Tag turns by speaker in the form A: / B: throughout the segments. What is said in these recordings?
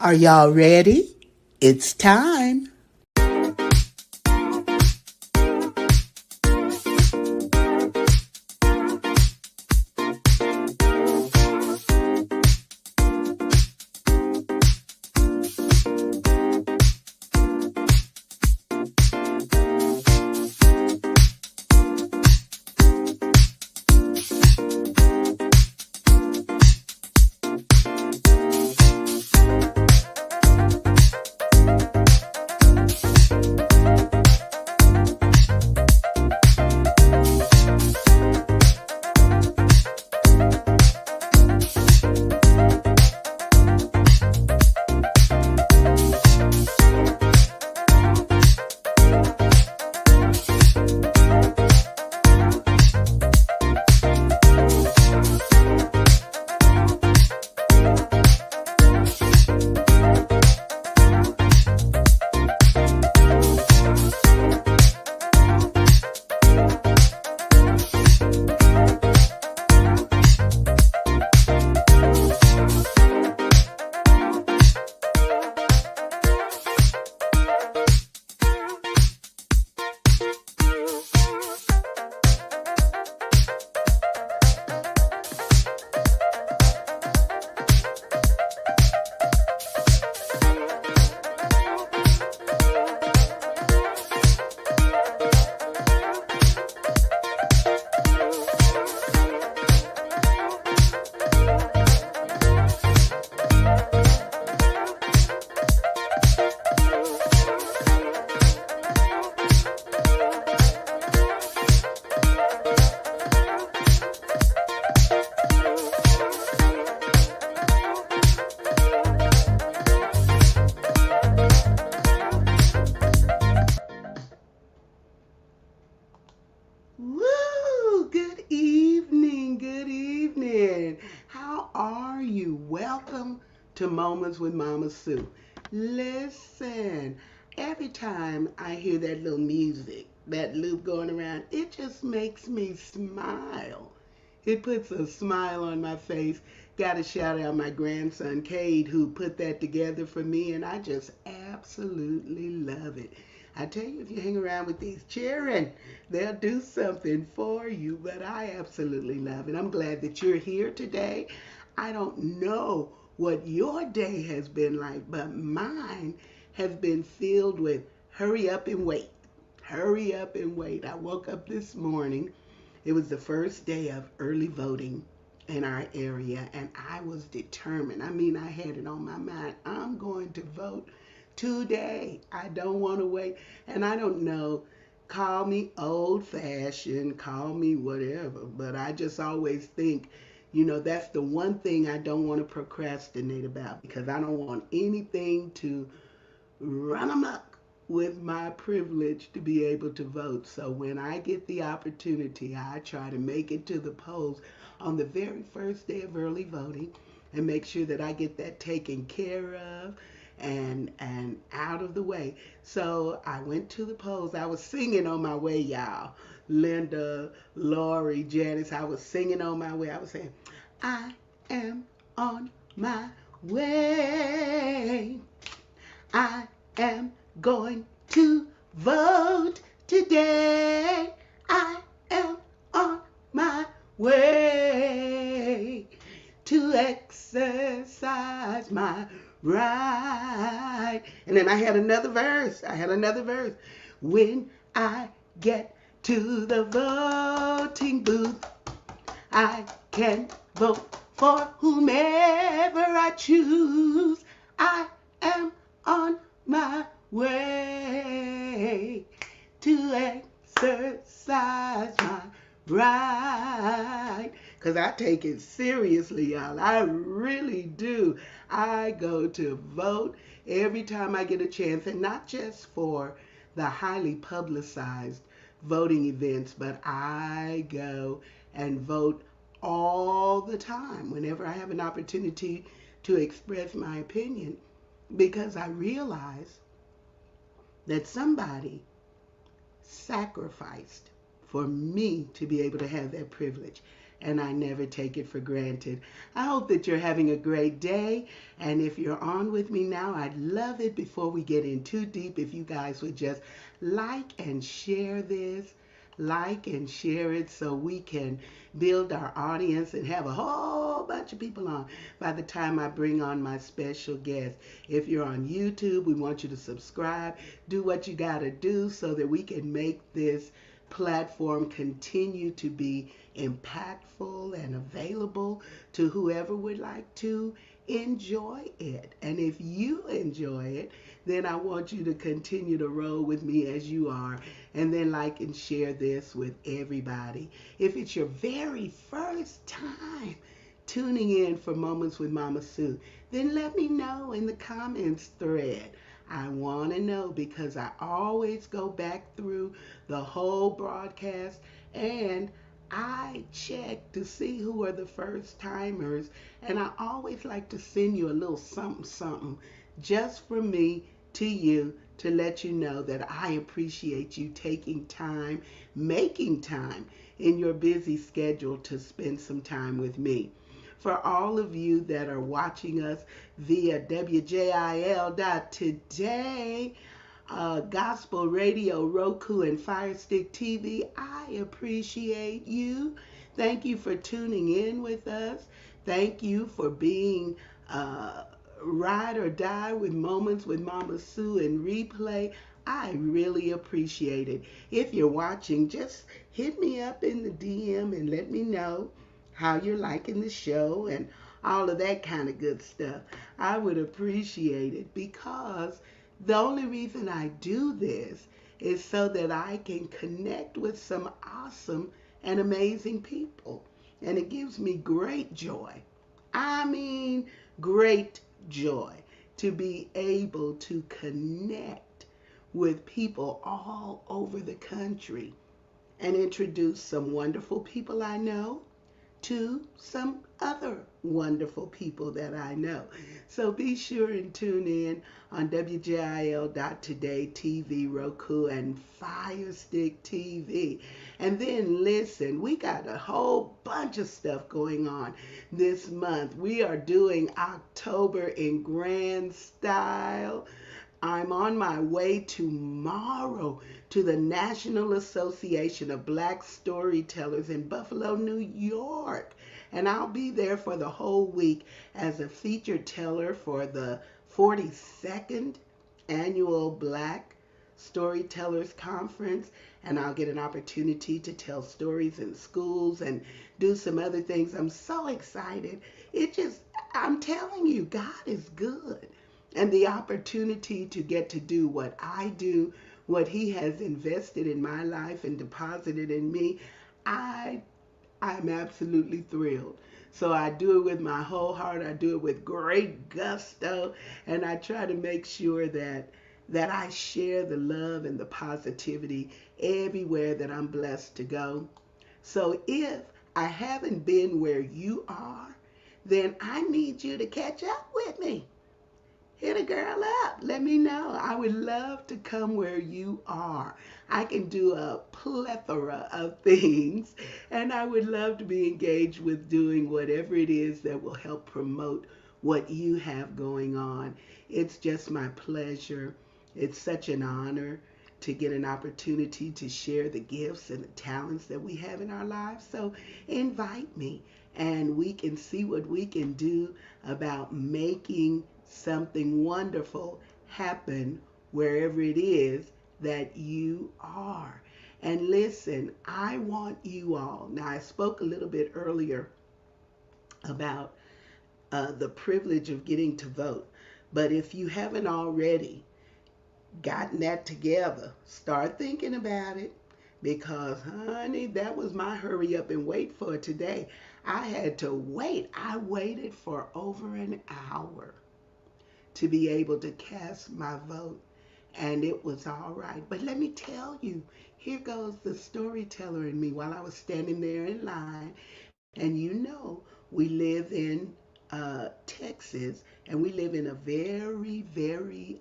A: Are y'all ready? It's time. Woo! Good evening. Good evening. How are you? Welcome to Moments with Mama Sue. Listen, every time I hear that little music, that loop going around, it just makes me smile. It puts a smile on my face. Got to shout out my grandson, Cade, who put that together for me, and I just absolutely love it. I tell you, if you hang around with these children, they'll do something for you, but I absolutely love it. I'm glad that you're here today. I don't know what your day has been like, but mine has been filled with hurry up and wait. Hurry up and wait. I woke up this morning. It was the first day of early voting in our area, and I was determined. I mean, I had it on my mind. I'm going to vote today. I don't want to wait. And I don't know, call me old fashioned, call me whatever, but I just always think, that's the one thing I don't want to procrastinate about, because I don't want anything to run amok with my privilege to be able to vote. So when I get the opportunity, I try to make it to the polls on the very first day of early voting and make sure that I get that taken care of and out of the way. So I went to the polls. I was singing on my way, y'all. Linda, Lori, Janice, I was singing on my way. I was saying, I am on my way. I am going to vote today. I am on my way to exercise my right. And then I had another verse. When I get to the voting booth, I can vote for whomever I choose. I am on my way to exercise my right. Because I take it seriously, y'all. I really do. I go to vote every time I get a chance, and not just for the highly publicized voting events, but I go and vote all the time whenever I have an opportunity to express my opinion, because I realize that somebody sacrificed for me to be able to have that privilege. and I never take it for granted. I hope that you're having a great day, and if you're on with me now, I'd love it before we get in too deep if you guys would just like and share this. Like and share it so we can build our audience and have a whole bunch of people on by the time I bring on my special guest. If you're on YouTube, we want you to subscribe. Do what you got to do so that we can make this platform continue to be impactful and available to whoever would like to enjoy it. And if you enjoy it, then I want you to continue to roll with me as you are, and then like and share this with everybody. If it's your very first time tuning in for Moments with Mama Sue, then let me know in the comments thread. I want to know because I always go back through the whole broadcast and I check to see who are the first timers, and I always like to send you a little something something just from me to you to let you know that I appreciate you taking time, making time in your busy schedule to spend some time with me. For all of you that are watching us via WJIL.today, Gospel Radio, Roku, and Fire Stick TV, I appreciate you. Thank you for tuning in with us. Thank you for being ride or die with Moments with Mama Sue and replay. I really appreciate it. If you're watching, just hit me up in the DM and let me know how you're liking the show and all of that kind of good stuff. I would appreciate it because the only reason I do this is so that I can connect with some awesome and amazing people. And it gives me great joy. I mean, great joy to be able to connect with people all over the country and introduce some wonderful people I know to some other wonderful people that I know. So be sure and tune in on WJIL.today TV, Roku, and Fire Stick TV. And then listen, we got a whole bunch of stuff going on this month. We are doing October in grand style. I'm on my way tomorrow to the National Association of Black Storytellers in Buffalo, New York. And I'll be there for the whole week as a featured teller for the 42nd Annual Black Storytellers Conference. And I'll get an opportunity to tell stories in schools and do some other things. I'm so excited. I'm telling you, God is good. And the opportunity to get to do what I do, what He has invested in my life and deposited in me, I'm absolutely thrilled. So I do it with my whole heart. I do it with great gusto, and I try to make sure that I share the love and the positivity everywhere that I'm blessed to go. So if I haven't been where you are, then I need you to catch up with me. Hit a girl up. Let me know. I would love to come where you are. I can do a plethora of things, and I would love to be engaged with doing whatever it is that will help promote what you have going on. It's just my pleasure. It's such an honor to get an opportunity to share the gifts and the talents that we have in our lives. So invite me, and we can see what we can do about making something wonderful happen wherever it is that you are. And listen, I want you all. Now, I spoke a little bit earlier about the privilege of getting to vote. But if you haven't already gotten that together, start thinking about it. Because, honey, that was my hurry up and wait for today. I had to wait. I waited for over an hour to be able to cast my vote, and it was all right. But let me tell you, here goes the storyteller in me while I was standing there in line. And you know, we live in Texas, and we live in a very, very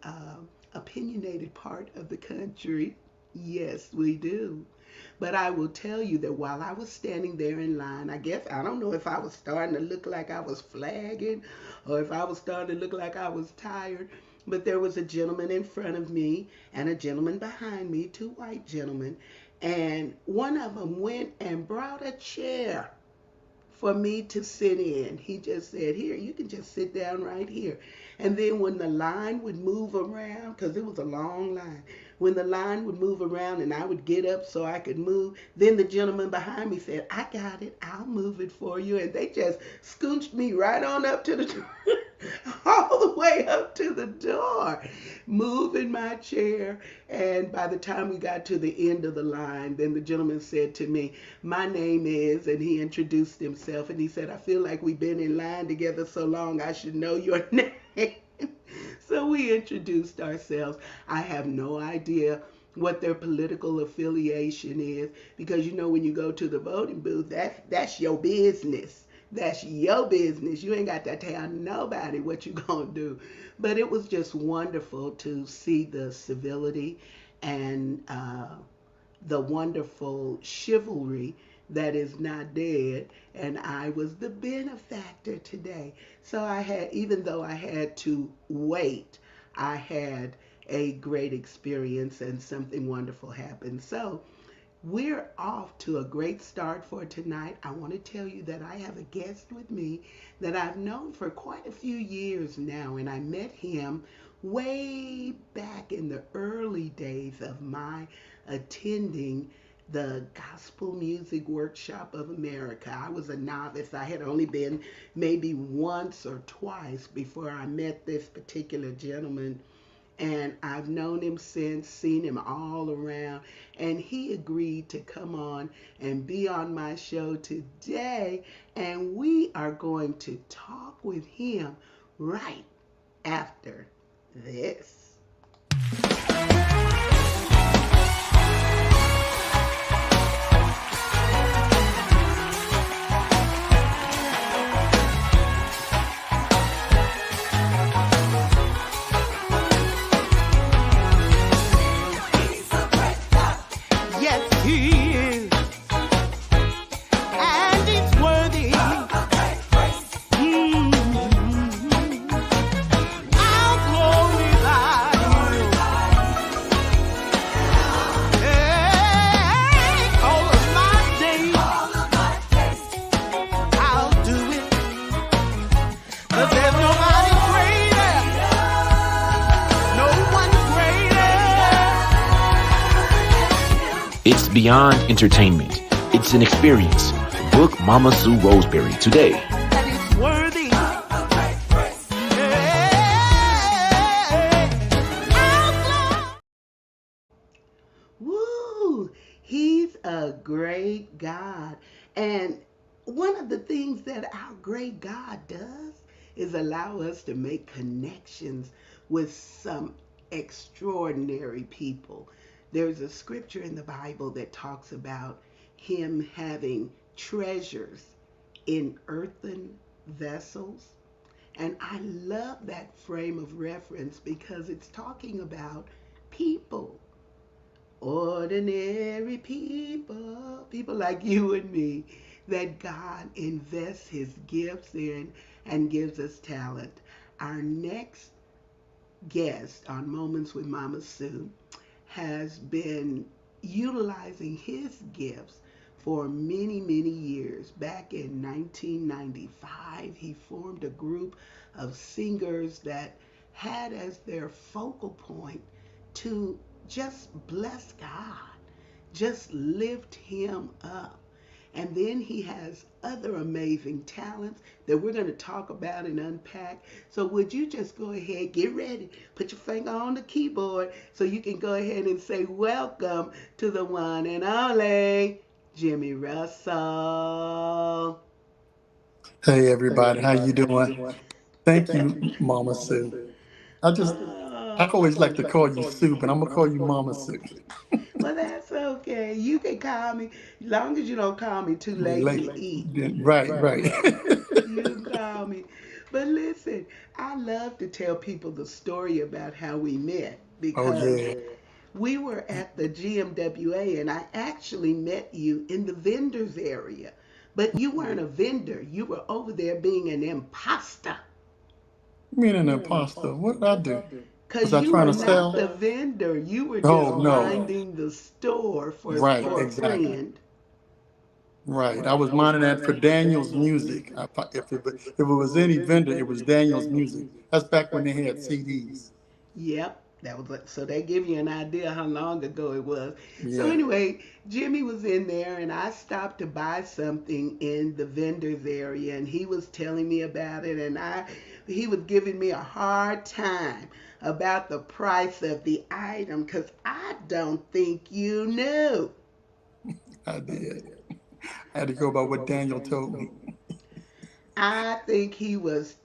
A: opinionated part of the country. Yes, we do. But I will tell you that while I was standing there in line, I guess, I don't know if I was starting to look like I was flagging or if I was starting to look like I was tired, but there was a gentleman in front of me and a gentleman behind me, two white gentlemen, and one of them went and brought a chair for me to sit in. He just said, "Here, you can just sit down right here." And then when the line would move around, because it was a long line, when the line would move around and I would get up so I could move, then the gentleman behind me said, "I got it, I'll move it for you." And they just scooched me right on up to the door, all the way up to the door, moving my chair. And by the time we got to the end of the line, then the gentleman said to me, "My name is," and he introduced himself, and he said, "I feel like we've been in line together so long, I should know your name." So we introduced ourselves. I have no idea what their political affiliation is, because you know when you go to the voting booth, that's your business. That's your business. You ain't got to tell nobody what you gonna do. But it was just wonderful to see the civility and the wonderful chivalry that is not dead. And I was the benefactor today. So I had, even though I had to wait, I had a great experience and something wonderful happened. So we're off to a great start for tonight. I want to tell you that I have a guest with me that I've known for quite a few years now, and I met him way back in the early days of my attending the Gospel Music Workshop of America. I was a novice. I had only been maybe once or twice before I met this particular gentleman, and I've known him since, seen him all around, and he agreed to come on and be on my show today, and we are going to talk with him right after this. Yes, he is, and it's worthy. I'll glorify you. Hey, all of my days, I'll do it. 'Cause there's nobody greater, no one greater.
B: It's beyond entertainment. It's an experience. Book Mama Sue Roseberry today.
A: That is worthy. Woo! He's a great God. And one of the things that our great God does is allow us to make connections with some extraordinary people. There's a scripture in the Bible that talks about him having treasures in earthen vessels. And I love that frame of reference because it's talking about people, ordinary people, people like you and me, that God invests his gifts in and gives us talent. Our next guest on Moments with Mama Sue has been utilizing his gifts for many, many years. Back in 1995, he formed a group of singers that had as their focal point to just bless God, just lift him up. And then he has other amazing talents that we're going to talk about and unpack. So would you just go ahead, get ready, put your finger on the keyboard so you can go ahead and say welcome to the one and only Jimmy Russell.
C: Hey everybody, how you doing? Thank you, Mama Sue. I
A: Oh,
C: always like to call you Sue, but I'm gonna call you Mama Sue.
A: well, that's okay. You can call me, as long as you don't call me too
C: You're
A: late to
C: late.
A: eat.
C: Right, right.
A: You can call me. But listen, I love to tell people the story about how we met
C: Oh
A: because
C: yeah.
A: We were at the GMWA and I actually met you in the vendors area. But you weren't a vendor. You were over there being an imposter.
C: You mean an imposter? What did I do? Was
A: Because
C: I
A: you
C: trying
A: were
C: to
A: not the
C: sell?
A: vendor. You were just
C: Oh no.
A: minding the store
C: Right,
A: for a
C: exactly.
A: friend.
C: Right. I was minding that for Daniel's Music. If it was any vendor, it was Daniel's Music. That's back when they had CDs.
A: Yep, that was so they give you an idea how long ago it was. So
C: Yeah.
A: anyway, Jimmy was in there and I stopped to buy something in the vendors area and he was telling me about it and I he was giving me a hard time about the price of the item cuz I don't think you knew.
C: I did. I had to go by what Daniel told me.
A: I think he was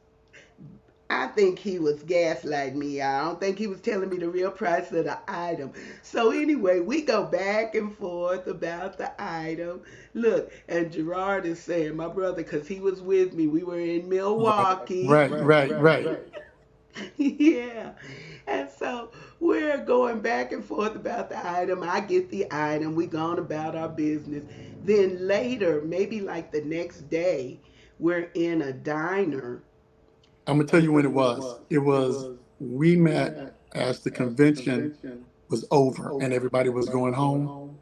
A: I think he was gaslighting me. I don't think he was telling me the real price of the item. So anyway, we go back and forth about the item. Look, and Gerard is saying, my brother, because he was with me, we were in
C: Right,
A: Milwaukee.
C: right, right, right.
A: Yeah. And so we're going back and forth about the item. I get the item. We gone about our business. Then later, maybe like the next day, we're in a diner.
C: I'm gonna tell you when it was. It was we met as the convention was over and everybody was going home.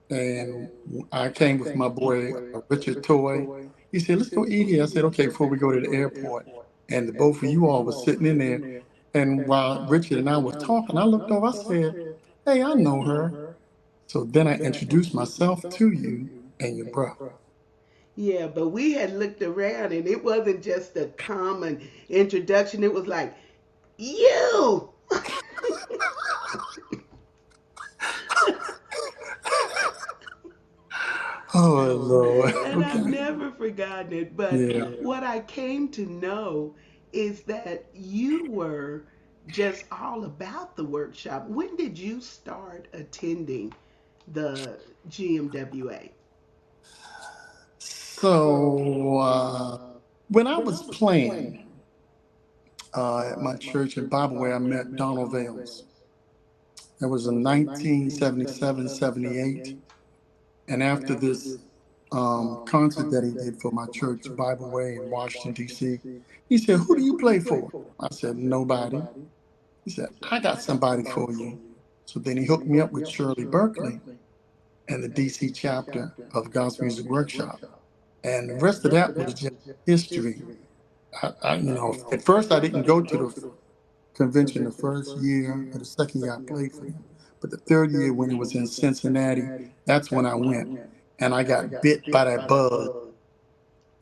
C: And I came with my boy Richard Toy. He said, "Let's go eat here." I said, "Okay." Before we go to the airport, and the both of you all was sitting in there. And while Richard and I was talking, I looked over. I said, "Hey, I know her." So then I introduced myself to you and your brother.
A: Yeah, but we had looked around and it wasn't just a common introduction. It was like, you.
C: Oh Lord.
A: And I've
C: Okay.
A: never forgotten it. But
C: Yeah.
A: what I came to know is that you were just all about the workshop. When did you start attending the GMWA?
C: So when I was playing at my church in Bible where I met Donald Vales. It was in 1977, 78. And after this concert that he did for my church, Bible Way in Washington, D.C., he said, "Who do you play for?" I said, "Nobody." He said, "I got somebody for you." So then he hooked me up with Shirley Berkeley and the D.C. chapter of God's Music Workshop. And the rest of that was just history. At first I didn't go to the convention the first year or the second year I played for him. But the third year when it was in Cincinnati, that's when I went. And I got bit by that bug.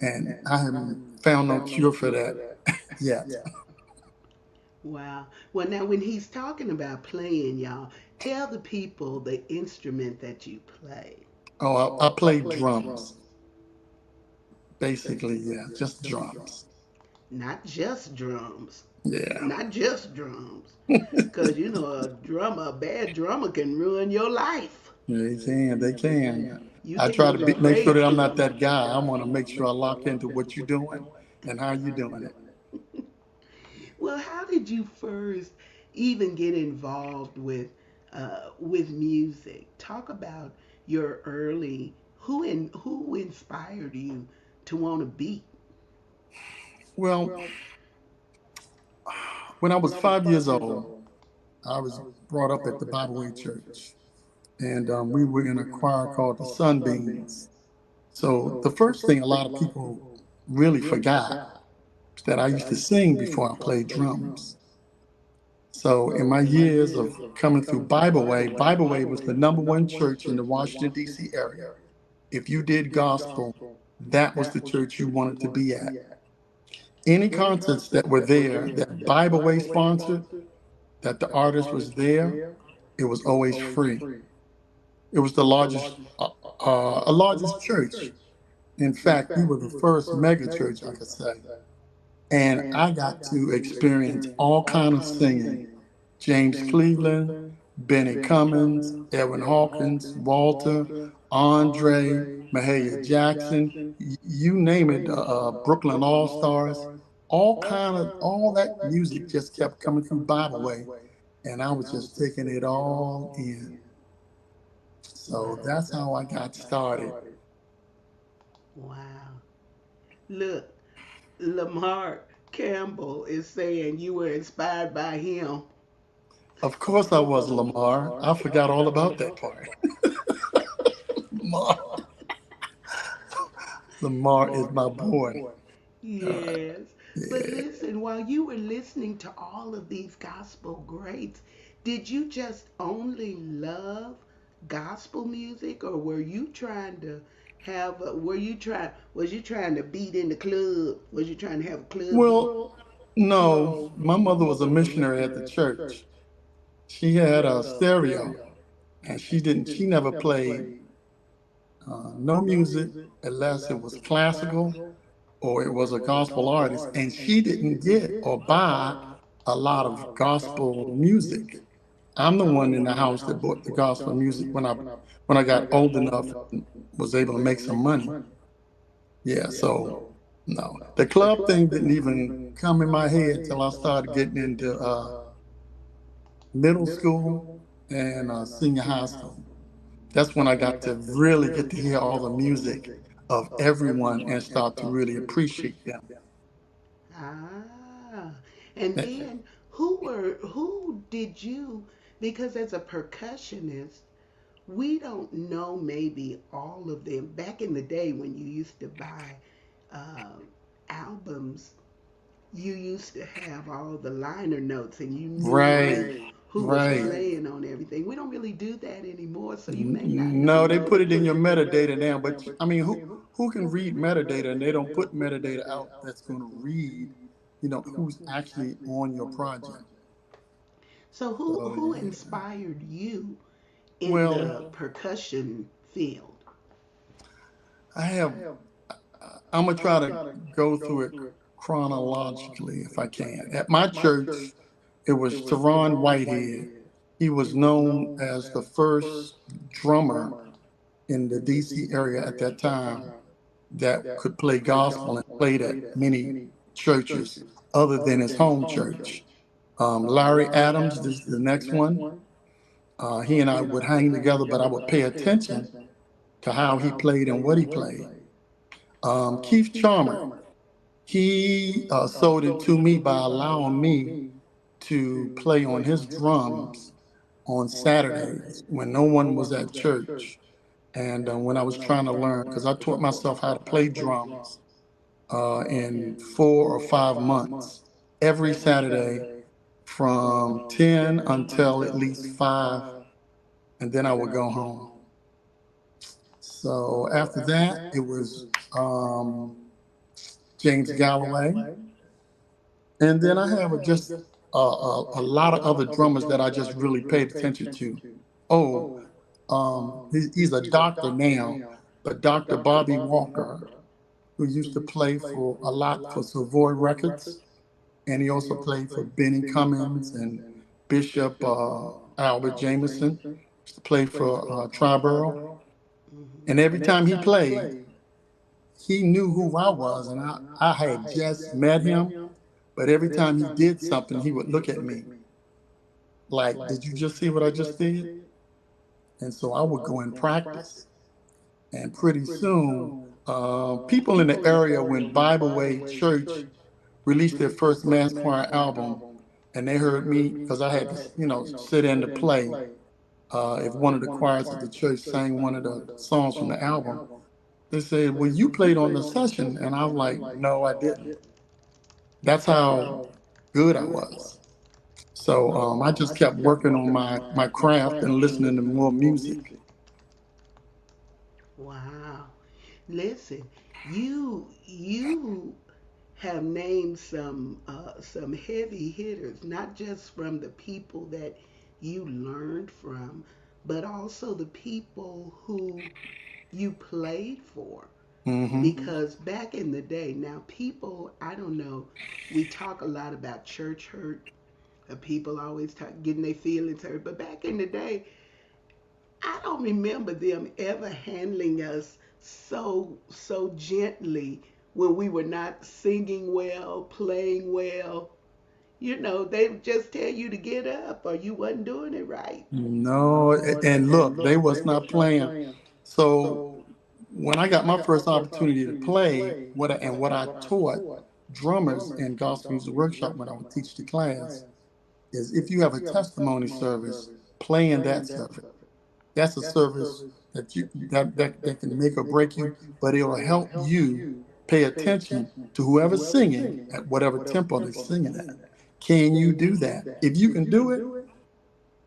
C: And I haven't found no cure for that yet.
A: Wow. Well, now when he's talking about playing, y'all, tell the people the instrument that you play.
C: Oh, I played drums. Basically, yeah, just drums.
A: Not just drums.
C: Yeah.
A: Not just drums. Because, you know, a bad drummer can ruin your life.
C: They can, they can.
A: You
C: I
A: can
C: try to
A: be a
C: make sure
A: great
C: that I'm not
A: drummer.
C: that guy. I want to make sure I lock into what you're doing and how you're doing it.
A: Well, how did you first even get involved with music? Talk about your early who inspired you to want to be.
C: Well, when I was 5 years old, I was brought up at the Bible Way Church, and we were in a choir called the Sunbeams. So the first thing a lot of people really forgot is that I used to sing before I played drums. So in my years of coming through Bible Way was the number one church in the Washington, D.C. area. If you did gospel, that was the church you wanted to be at. Any concerts that were there that Bible Way sponsored, that the artist was there, it was always free. It was the largest church. In fact, we were the first mega church, I could say. And I got to experience all kind of singing. James Cleveland, Benny Cummins, Edwin Hawkins, Walter, Andre, Mahalia Jackson, you name it, Brooklyn All Stars, all that music just kept coming through Bible Way. and I was just taking it all in. So that's how I got started.
A: Wow. Look, Lamar Campbell is saying you were inspired by him.
C: Of course, I was Lamar. I forgot all about that part. Lamar, Lamar is my boy.
A: Yes. But
C: Yeah.
A: listen, while you were listening to all of these gospel greats, did you just only love gospel music, or were you trying to was you trying to beat in the club? Was you trying to have a club beat?
C: Well, no, my mother was a missionary at the church. She had a stereo, and she never played no music unless it was classical or it was a gospel artist. And she didn't get or buy a lot of gospel music. I'm the one in the house that bought the gospel music when I got old enough and was able to make some money. Yeah, so no, the club thing didn't even come in my head till I started getting into middle school and senior high school. That's when I got to really get to hear all the music of everyone and start to really appreciate them.
A: Ah. And
C: Eh,
A: then who did you, because as a percussionist, we don't know maybe all of them. Back in the day when you used to buy um, albums, you used to have all the liner notes and you knew
C: Right,
A: who was
C: right.
A: playing on everything. We don't really do that anymore, so you may not
C: No,
A: know.
C: they put it in your metadata now, but I mean, who can read metadata and they don't put metadata out that's going to read, who's actually on your project.
A: So
C: So
A: who
C: yeah.
A: inspired you in
C: Well,
A: the percussion field?
C: I have. I'm gonna try to go through it chronologically if I can. At my church, it was Teron Whitehead. He was known as the first drummer in the DC area at that time that could play gospel and played at many churches other than his home church. Larry Adams is the next one. He and I would hang together, but I would pay attention to how he played and what he played. Keith Charmer, he sold it to me by allowing me to play on his drums on Saturdays when no one was at church. And when I was trying to learn, because I taught myself how to play drums in 4 or 5 months, every Saturday from 10 until at least 5, and then I would go home. So after that, it was James Galloway. And then I have just a lot of other drummers that I just really paid attention to. Oh, he's a doctor now, but Dr. Bobby Walker, who used to play for a lot for Savoy Records, and he also played for Benny Cummins and Bishop Albert Jameson. Used to play for Triborough,
A: Hmm.
C: and every time he played, he knew who I was, and I had just met him. But every time he did something, he would look at me like, "Did you just see what I just did?" And so I would go and practice. And pretty soon, people in the area when Bible Way Church released their first mass choir album, and they heard me because I had to, sit in to play. If one of the choirs at the church sang one of the songs from the album, they said, "Well, you played on the session," and I was like, "No, I didn't." That's how good I was. So I just kept working on my craft and listening to more music.
A: Wow. Listen, you have named some heavy hitters, not just from the people that you learned from, but also the people who you played for.
C: Hmm.
A: Because back in the day, now people, I don't know, we talk a lot about church hurt. People always talk getting their feelings hurt, but back in the day, I don't remember them ever handling us so gently when we were not singing well, playing well. They would just tell you to get up or you wasn't doing it right.
C: No, and look, they was not playing. So when I got my first opportunity to play, what I taught drummers in gospel music workshop when I would teach the class is if you have a testimony service, play in that service. That's a service that can make or break you, but it'll help you pay attention to whoever's singing at whatever tempo they're singing at. Can you do that? If you can do it,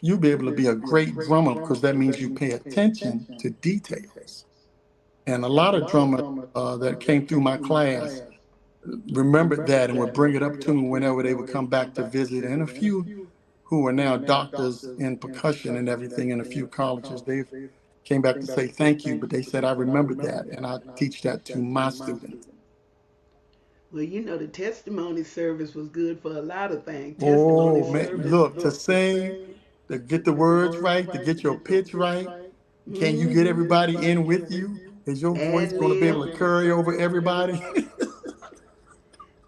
C: you'll be able to be a great drummer because that means you pay attention to details. And a lot of drummers that came through my class remembered that and would bring it up to me whenever they would come back to visit. And a few who are now doctors in percussion and everything in a few colleges, they've came back to say thank you, but they said, I remembered that, and I teach that to my students.
A: Well, the testimony service was good for a lot of things. Testimony
C: Oh, man,
A: service.
C: look, to sing, to get the words right, to get your pitch right, can you get
A: Mm-hmm.
C: everybody in with you? Is your voice
A: Ad
C: going to be
A: lib.
C: able to carry over everybody?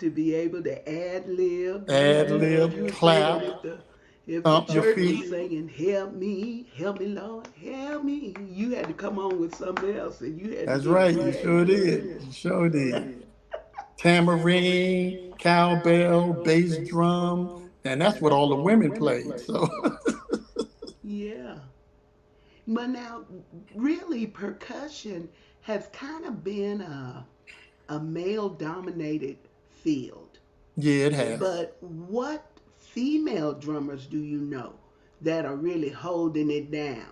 A: To be able to ad lib.
C: Ad
A: You
C: lib,
A: were saying
C: clap,
A: if the
C: stomp your
A: church was
C: feet.
A: singing help me, Lord, help me, you had to come on with something else and you had to
C: That's
A: do it
C: right, you
A: right.
C: sure did. You sure did. Tambourine, cowbell, bass drum, and that's what all the women played. So,
A: Yeah. But now, really, percussion has kind of been a male dominated field.
C: yeah, it has.
A: But what female drummers do you know that are really holding it down?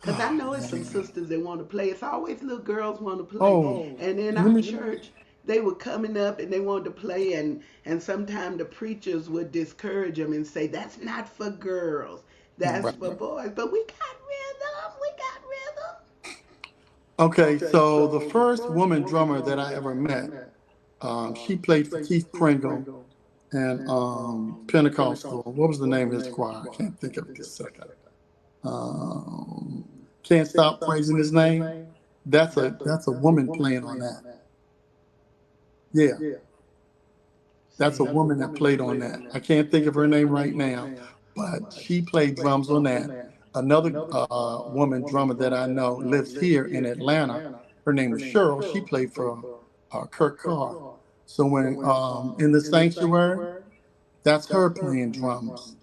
A: Because I
C: Oh,
A: know it's some
C: man.
A: sisters that want to play. It's always little girls want to play.
C: Oh,
A: And in
C: let
A: our
C: me,
A: church, they were coming up and they wanted to play, and sometimes the preachers would discourage them and say, that's not for girls, that's
C: right.
A: for boys. But we got rhythm, we got rhythm.
C: Okay, so the first woman drummer that I ever met, she played for Keith Pringle and Pentecostal. What was the name of his choir? I can't think of it this second. Um, can't stop praising his name. That's a woman playing on that. Yeah, that's a
A: See?
C: woman that played on that. I can't think of her name right now, but she played drums on that. Another woman drummer that I know lives here in Atlanta. Her name was Cheryl. She played for Kurt Carr. So when in the sanctuary, that's her playing drums.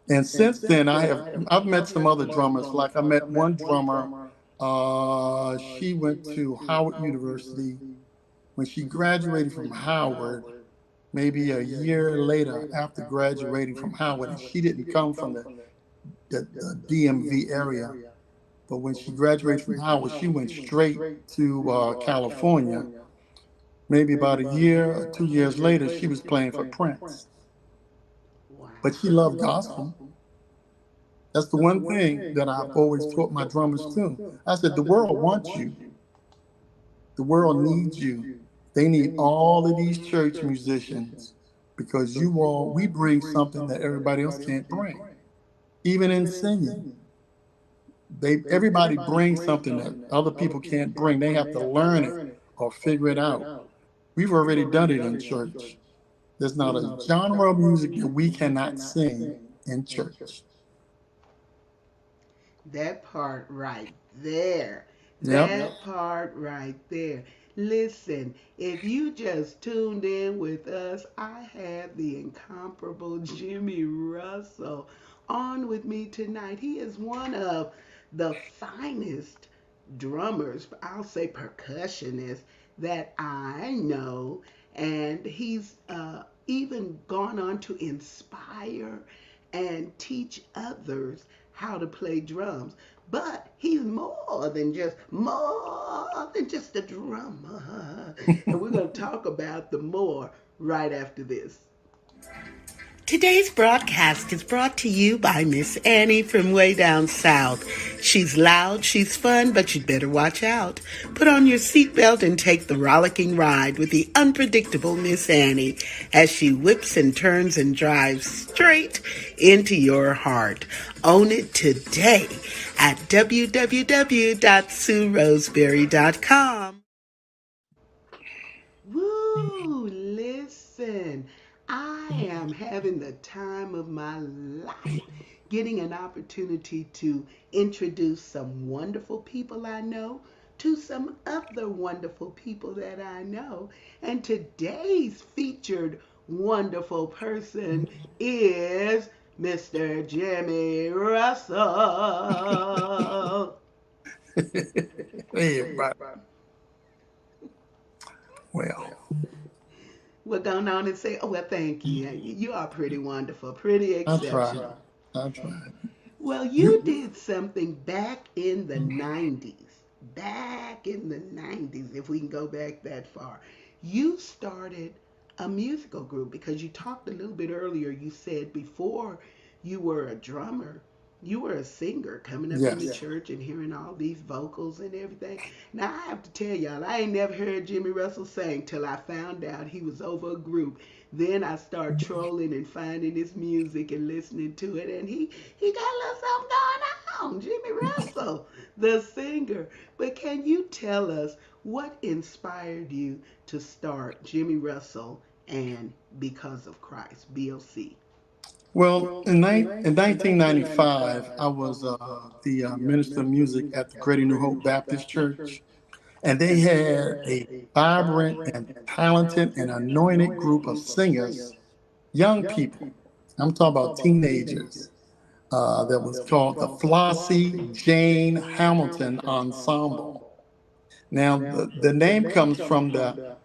C: And since then, I've met some other drummers. Like I met one drummer. She went to Howard University. When she graduated from Howard, maybe a year later after graduating from Howard, and she didn't come from the DMV area, but when she graduated from Howard, she went straight to California. Maybe about a year or 2 years later, she was playing for Prince. But she loved
A: Wow.
C: gospel. That's the one thing that I've always taught my drummers too. I said, the world wants you. The world needs you. They need all of these church musicians because we bring something that everybody else can't bring. Even in singing, everybody brings something that other people can't bring. They have to learn it or figure it out. We've already done it in church. There's not a genre of music that we cannot sing in church.
A: That part right there.
C: Yep.
A: That part right there. Listen, if you just tuned in with us, I have the incomparable Jimmy Russell on with me tonight. He is one of the finest drummers, I'll say percussionists, that I know. And he's even gone on to inspire and teach others how to play drums. But he's more than just a drummer. And we're going to talk about the more right after this. Today's broadcast is brought to you by Miss Annie from way down south. She's loud, she's fun, but you'd better watch out. Put on your seatbelt and take the rollicking ride with the unpredictable Miss Annie as she whips and turns and drives straight into your heart. Own it today at www.sueroseberry.com. Woo! Listen, I am having the time of my life getting an opportunity to introduce some wonderful people I know to some other wonderful people that I know. And today's featured wonderful person is Mr. Jimmy Russell.
C: Hey, everybody. Well,
A: We're going on and say, oh, well, thank you. You are pretty wonderful, pretty
C: I tried.
A: exceptional.
C: I tried.
A: Well, you
C: You,
A: did something back in the 90s. Back in the 90s, if we can go back that far. You started a musical group because you talked a little bit earlier. You said before you were a drummer, you were a singer coming up in the
C: yes.
A: church and hearing all these vocals and everything. Now, I have to tell y'all, I ain't never heard Jimmy Russell sing till I found out he was over a group. Then I started trolling and finding his music and listening to it, and he got a little something going on. Jimmy Russell, the singer. But can you tell us what inspired you to start Jimmy Russell and Because of Christ, BOC?
C: Well, in 1995, I was the minister of music at the Greater New Hope Baptist Church, and they had a vibrant and talented and anointed group of singers, young people. I'm talking about teenagers. That was called the Flossie Jane Hamilton Ensemble. Now, the name comes from the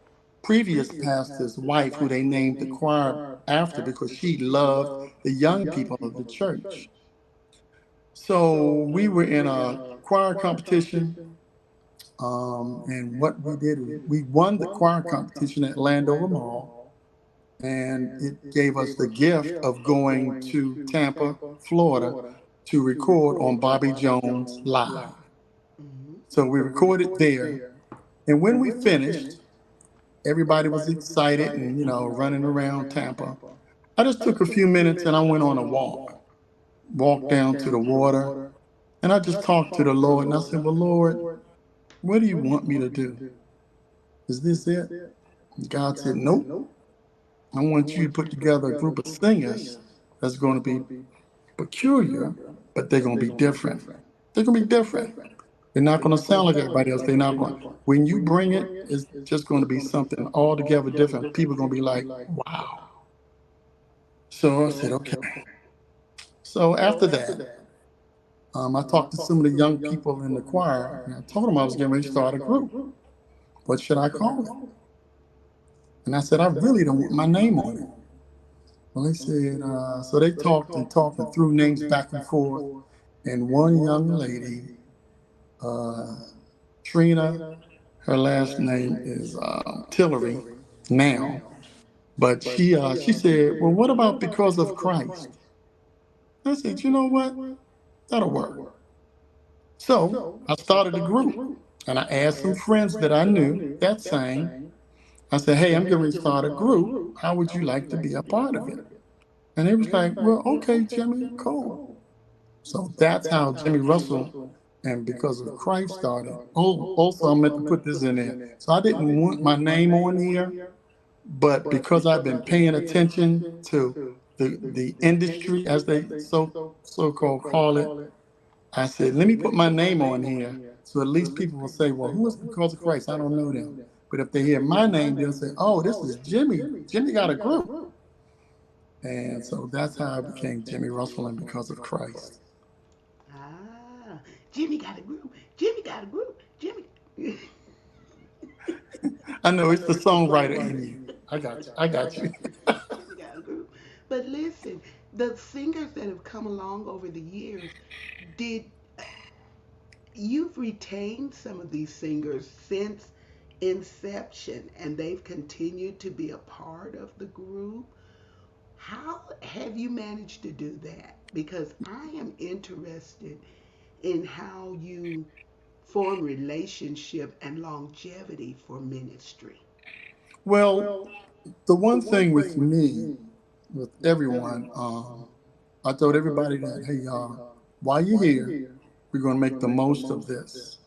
C: previous pastor's wife, who they named the choir after because she loved the young people of the church. So we were in a choir competition, and what we did, we won the choir competition at Landover Mall, and it gave us the gift of going to Tampa, Florida, to record on Bobby Jones Live.
A: Mm-hmm.
C: So we recorded there, and when we finished, everybody was excited and running around Tampa. I just took a few minutes and I went on a walked down to the water, and I just talked to the Lord, and I said, "Well, Lord, what do you want me to do? Is this it?" And God said, "Nope. I want you to put together a group of singers that's going to be peculiar, but they're going to be different. They're going to be different. They're not going to sound like everybody else. They're not going. When you bring it, it's just going to be something altogether different. People are going to be like, wow." So I said, okay. So after that, I talked to some of the young people in the choir, and I told them I was getting ready to start a group. What should I call it? And I said, I really don't want my name on it. Well, they said, so they talked and threw names back and forth. And one young lady, uh, Trina, her last name is Tillery now, but she said, well, what about Because of Christ? I said, you know what? That'll work. So I started a group, and I asked some friends that I knew that sang. I said, hey, I'm going to start a group. How would you like to be a part of it? And they was like, well, okay, Jimmy, cool. So that's how Jimmy Russell and Because of Christ started. Oh, also, I meant to put this in there. So I didn't want my name on here, but because I've been paying attention to the industry, as they so-called call it, I said, let me put my name on here, so at least people will say, well, who is Because of Christ? I don't know them. But if they hear my name, they'll say, oh, this is Jimmy. Jimmy got a group. And so that's how I became Jimmy Russell and Because of Christ.
A: Ah, Jimmy got a group. Jimmy got a group. Jimmy.
C: I know it's the songwriter in you. I got you. I got you.
A: Jimmy got a group. But listen, the singers that have come along over the years, did you've retained some of these singers since inception and they've continued to be a part of the group? How have you managed to do that? Because I am interested in how you form relationship and longevity for ministry.
C: Well, the one thing with me, with everyone, I told everybody that, hey, while you're here, we're going to make the most of this.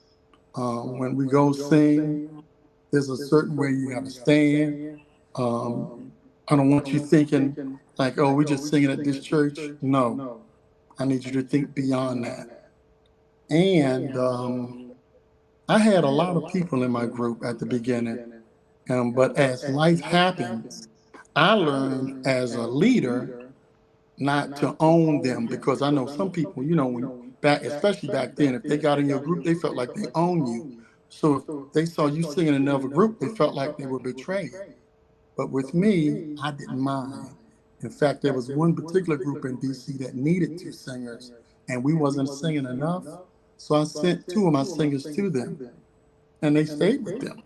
C: When we go sing, there's a certain way you got to stand. Um, I don't want you thinking like, oh, we're just singing at this church. No, I need you to think beyond that. And I had a lot of people in my group at the beginning. But as life happens, I learned as a leader not to own them, because I know some people, when back, especially back then, if they got in your group, they felt like they owned you. So if they saw you sing in another group, they felt like they were betrayed. But with me, I didn't mind. In fact, there was one particular group in DC that needed two singers, and we wasn't singing enough. So I sent two of my singers to them, and they stayed with them.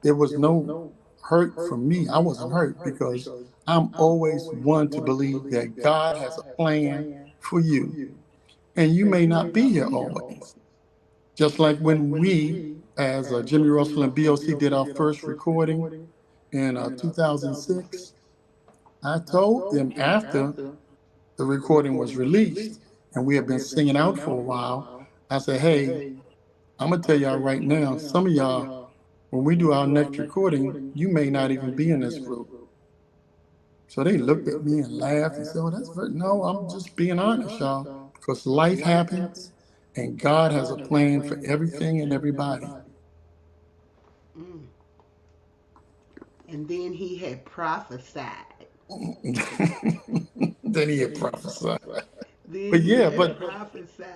C: There was no hurt from me. I wasn't hurt because I'm always one to believe that God has a plan for you. And you may not be here always. Just like when we, as Jimmy Russell and BOC, did our first recording in 2006, I told them after the recording was released and we had been singing out for a while, I said, hey, I'm going to tell y'all right now, some of y'all, when we do our next recording, you may not even be in this group. So they looked at me and laughed and said, oh, that's very, no, I'm just being honest, y'all, because life happens and God has a plan for everything and everybody.
A: Mm. And then he had prophesied.
C: Then he had prophesied.
A: Then
C: But
A: he
C: yeah,
A: had prophesied.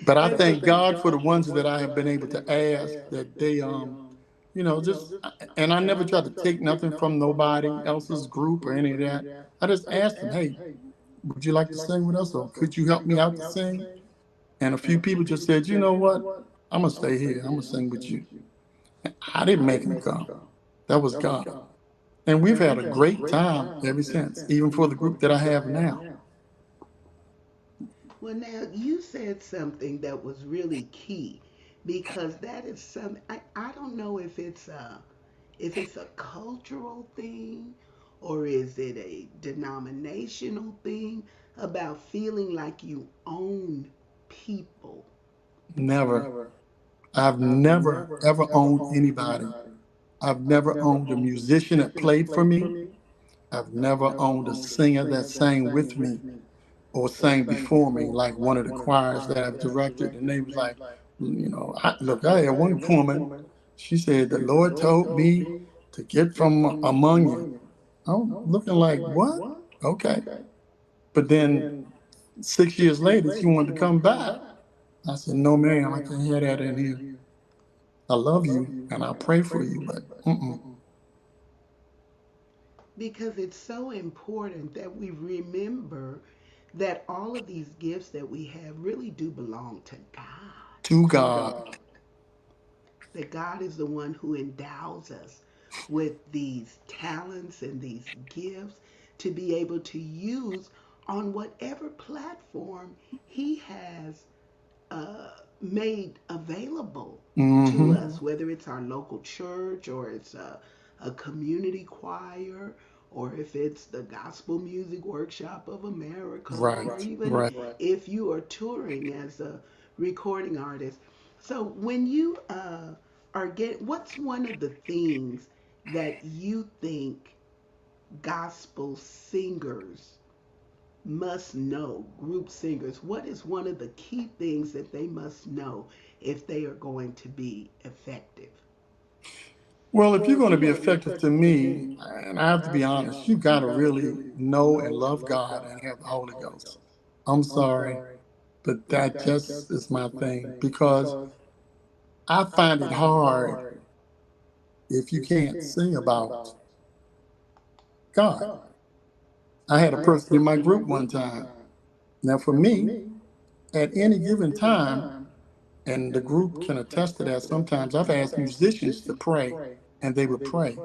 C: but I
A: And so,
C: thank God for the ones that I have been able to ask that they, just, and I never try to take nothing from nobody else's group or any of that. I just asked them, hey, would you like to sing with us, or could you help me out to sing? And a few people just said, you know what? I'm going to stay here. I'm going to sing with you. I didn't make them come. That was God. And we've had a great time ever since, even for the group that I have now.
A: well, now you said something that was really key, because that is something I don't know if it's a cultural thing, or is it a denominational thing about feeling like you own people.
C: Never. I've never, ever owned anybody. I've never owned a musician that played for me. I've never owned a singer that sang with me or sang before me, like one of the choirs that I've directed. And they was like, look, I had one woman, she said, the Lord told me to get from among you. I'm looking like, what? Okay. But then 6 years later, she wanted to come back. I said, no, ma'am, I can't hear that in here. I love you and I pray for you, but
A: Because it's so important that we remember that all of these gifts that we have really do belong to God.
C: to God.
A: That God is the one who endows us with these talents and these gifts to be able to use on whatever platform He has made available to
C: Mm-hmm.
A: us, whether it's our local church, or it's a community choir, or if it's the Gospel Music Workshop of America,
C: Right,
A: or even
C: right.
A: if you are touring as a recording artist. So when you are getting, what's one of the things that you think gospel singers must know, group singers, what is one of the key things that they must know if they are going to be effective?
C: Well, if you're going to be effective to me, and I have to be honest, you got to really know and love God and have the Holy Ghost. I'm sorry, but that just is my thing, because I find it hard if you can't sing about God. I had a person in my group one time. Now, for me, at any given time, and the group can attest to that, sometimes I've asked musicians to pray and they would pray.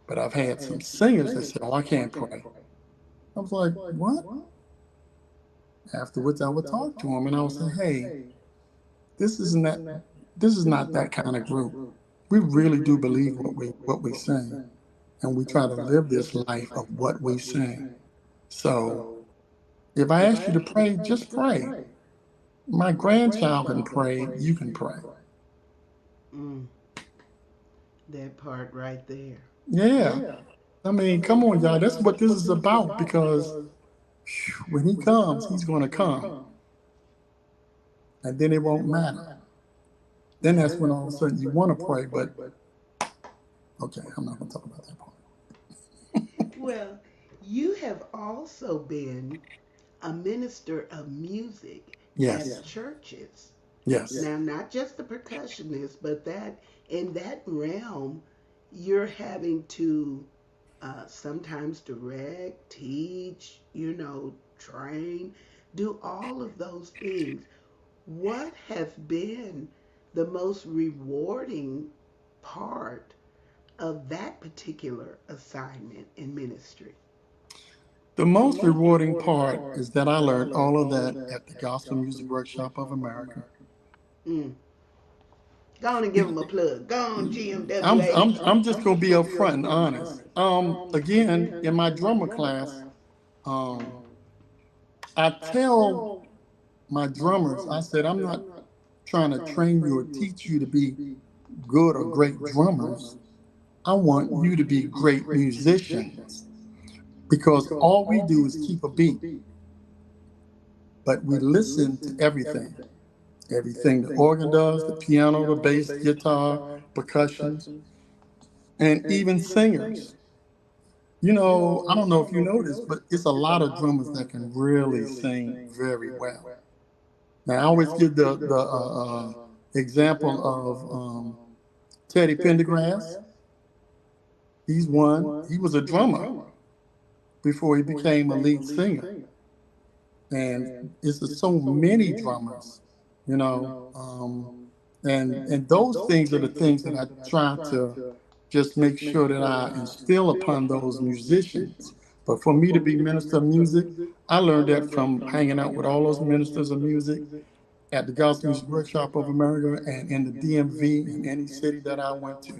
C: But I've had some singers that said, oh, I can't pray. I was like, what? Afterwards, I would talk to them and I would say, hey, this isn't that, this is not that kind of group. We really do believe what we sing, and we try to live this life of what we sing. So if I ask you to pray, just pray. My grandchild can pray, you can pray.
A: Mm, that part right there.
C: Yeah. I mean, come on, y'all. That's what this is about because when he comes, he's going to come. And then it won't matter. Then that's when all of a sudden you want to pray, but okay, I'm not going to talk about that part.
A: Well, you have also been a minister of music
C: Yes,
A: at churches.
C: yes.
A: Now, not just the percussionist, but that in that realm, you're having to sometimes direct, teach, train, do all of those things. What has been the most rewarding part of that particular assignment in ministry?
C: The most rewarding part is that I learned all of that at the Gospel Music Workshop of America.
A: Mm. Go on and give them a plug. Go on,
C: I'm
A: GMWH.
C: I'm I'm just gonna be upfront and honest. Again, in my drummer class, um, I tell my drummers, I said, I'm not trying to train you or teach you to be good or great drummers. I want you to be great musicians because all we do is keep a beat, but we listen to everything. Everything the organ does, the piano, the bass, guitar, percussions, and even singers. I don't know if you know this, but it's a lot of drummers that can really sing very well. Now, I always give the example of Teddy Pendergrass. He's one. He was a drummer before he became a lead singer, and it's so many drummers, you know, and those things are the things that I try to just make sure that I instill upon those musicians. But for me to be minister of music, I learned that from hanging out with all those ministers of music at the Gospel Music Workshop of America and in the DMV in any city that I went to,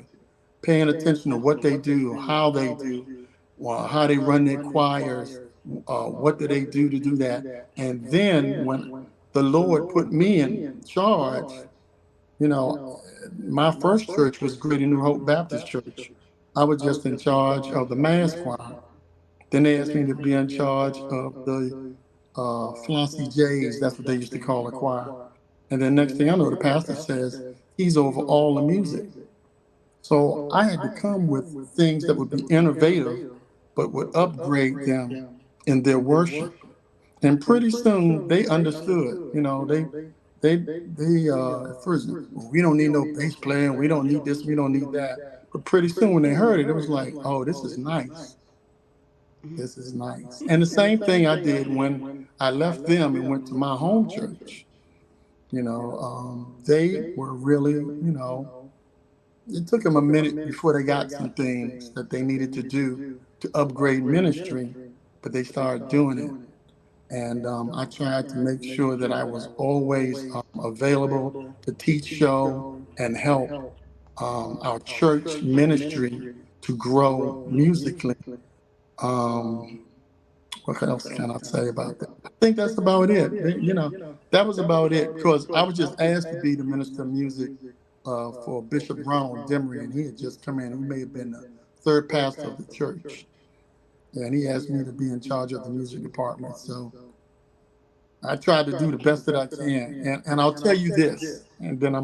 C: paying attention to what they do, how they do, how they run their choirs, what do they do to do that. And then when the Lord put me in charge, you know, my first church was Greater New Hope Baptist Church. I was just in charge of the mass choir. Then they asked me to be in charge of the Flossie J's. That's what they used to call the choir. And then next thing I know, the pastor says he's over all the music. So I had to come with things that would be innovative, but would upgrade them in their worship. And pretty soon they understood. At first, well, we don't need no bass player, we don't need this, we don't need that. But pretty soon when they heard it, it was like, oh, this is nice.
A: Mhm.
C: This is nice. And the same thing I did when I left them and went to my home church. They were really, it took them a minute before they got some things that they needed to do to upgrade ministry, but they started doing it. And I tried to make sure that I was always available to teach, show, and help our church ministry to grow musically. Um, what else can I say about that? I think that's about it. That was about it because I was just asked to be the minister of music for Bishop Ronald Demery, and he had just come in. He may have been the third pastor of the church, and he asked me to be in charge of the music department. So I tried to do the best that I can, and I'll tell you this, and then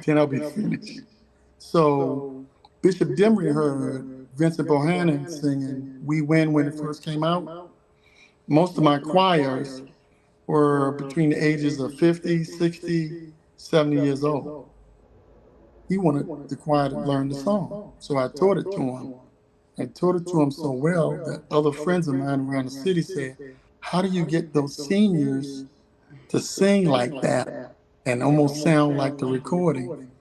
C: then I'll be finished. So Bishop Demery heard Vincent Bohannon singing "We Win" when it first came out. Most of my choirs were between the ages of 50, 60, 70 years old. He wanted the choir to learn the song, so I taught it to him. I taught it to him so well that other friends of mine around the city said, "How do you get those seniors to sing like that and almost sound like the recording?"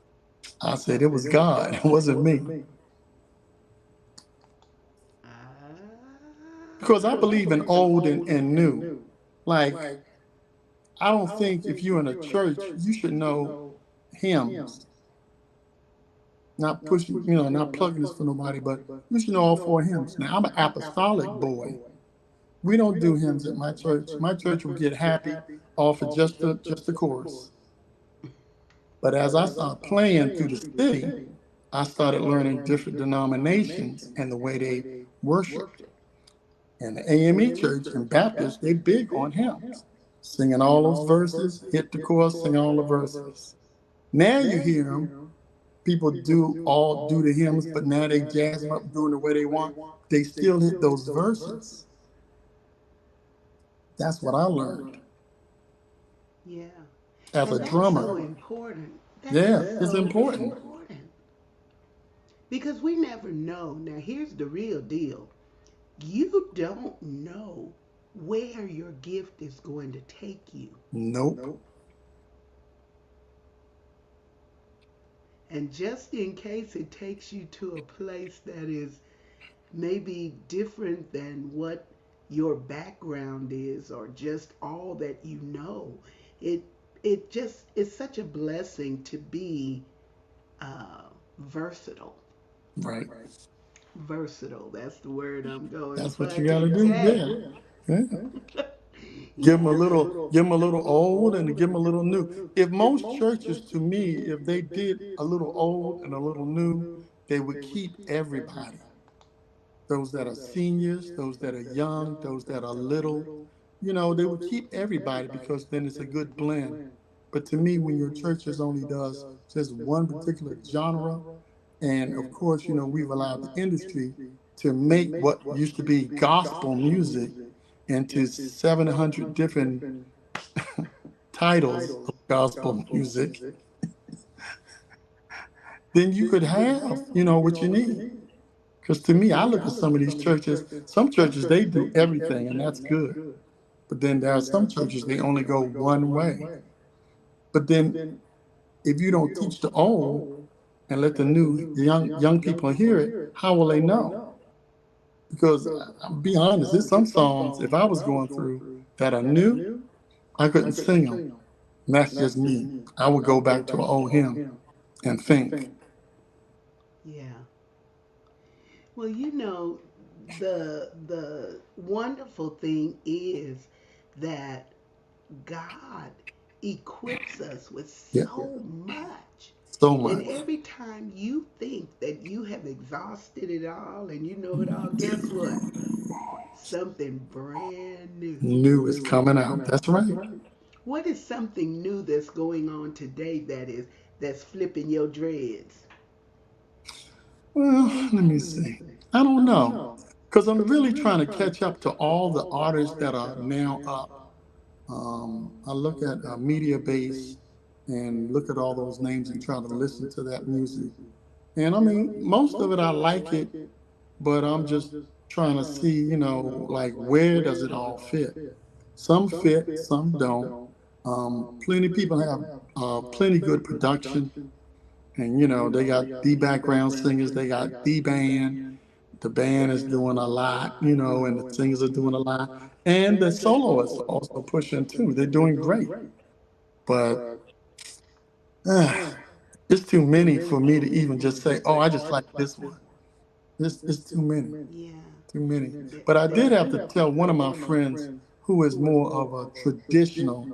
C: I said, "It was God, it wasn't me." Because I believe in old and new. Like, I don't think if you're in a church, you should know hymns. Not pushing, not plugging this for nobody, but you should know all four hymns. Now, I'm an apostolic boy. We don't do hymns at my church. My church will get happy off of just the chorus. But as I started playing through the city, I started learning different denominations and the way they worship. And the AME church and Baptist, they big on hymns, singing all those verses, hit the chorus, sing all the verses. Now you hear them, people do the hymns, but now they jazz them up doing the way they want. They still hit those verses. That's what I learned
A: Yeah.
C: as a
A: And that's so
C: drummer.
A: important. That is
C: Yeah, it's
A: so
C: important.
A: important. Because we never know. Now, here's the real deal, you don't know where your gift is going to take you.
C: Nope.
A: And just in case it takes you to a place that is maybe different than what your background is or just all that you know, it it just is such a blessing to be versatile.
C: Right.
A: Versatile, that's the word I'm going
C: That's
A: for
C: what you got to do.
A: today.
C: Yeah. Yeah.
A: Yeah.
C: Give them a little old and give them a little new. If most churches, to me, if they did a little old and a little new, they would keep everybody. Those that are seniors, those that are young, those that are little, they would keep everybody because then it's a good blend. But to me, when your churches only does just one particular genre, and of course, we've allowed the industry to make what used to be gospel music into 700 different titles of gospel music, then you could have, what you need. Because to me, I look at some of these churches, some churches, they do everything, and that's good. But then there are some churches, they only go one way. But then if you don't teach the old and let the young people hear it, how will they know? Because I'll be honest, there's some songs, if I was going through that are new, I couldn't sing them. And that's just me. I would go back to an old hymn and think.
A: Yeah. Well, the wonderful thing is that God equips us with
C: Yeah,
A: so much.
C: so
A: And
C: much.
A: every time you think that you have exhausted it all and you know it all, guess what? Something brand new.
C: New is coming out. That's right.
A: What is something new that's going on today that's flipping your dreads?
C: Well, let me see. I don't know. Because I'm really trying to catch up to all the artists that are now up. I look at Media Base and look at all those names and try to listen to that music. And I mean, most of it I like it, but I'm just trying to see, like where does it all fit? Some fit, some don't. Plenty people have plenty good production, and they got the background singers, they got the band. The band is doing a lot, and the singers are doing a lot, and the soloists are also pushing too. They're doing great, but uh, it's too many for me to even just say, "Oh, I just like this one." It's too many,
A: Yeah.
C: too many. But I did have to tell one of my friends who is more of a traditional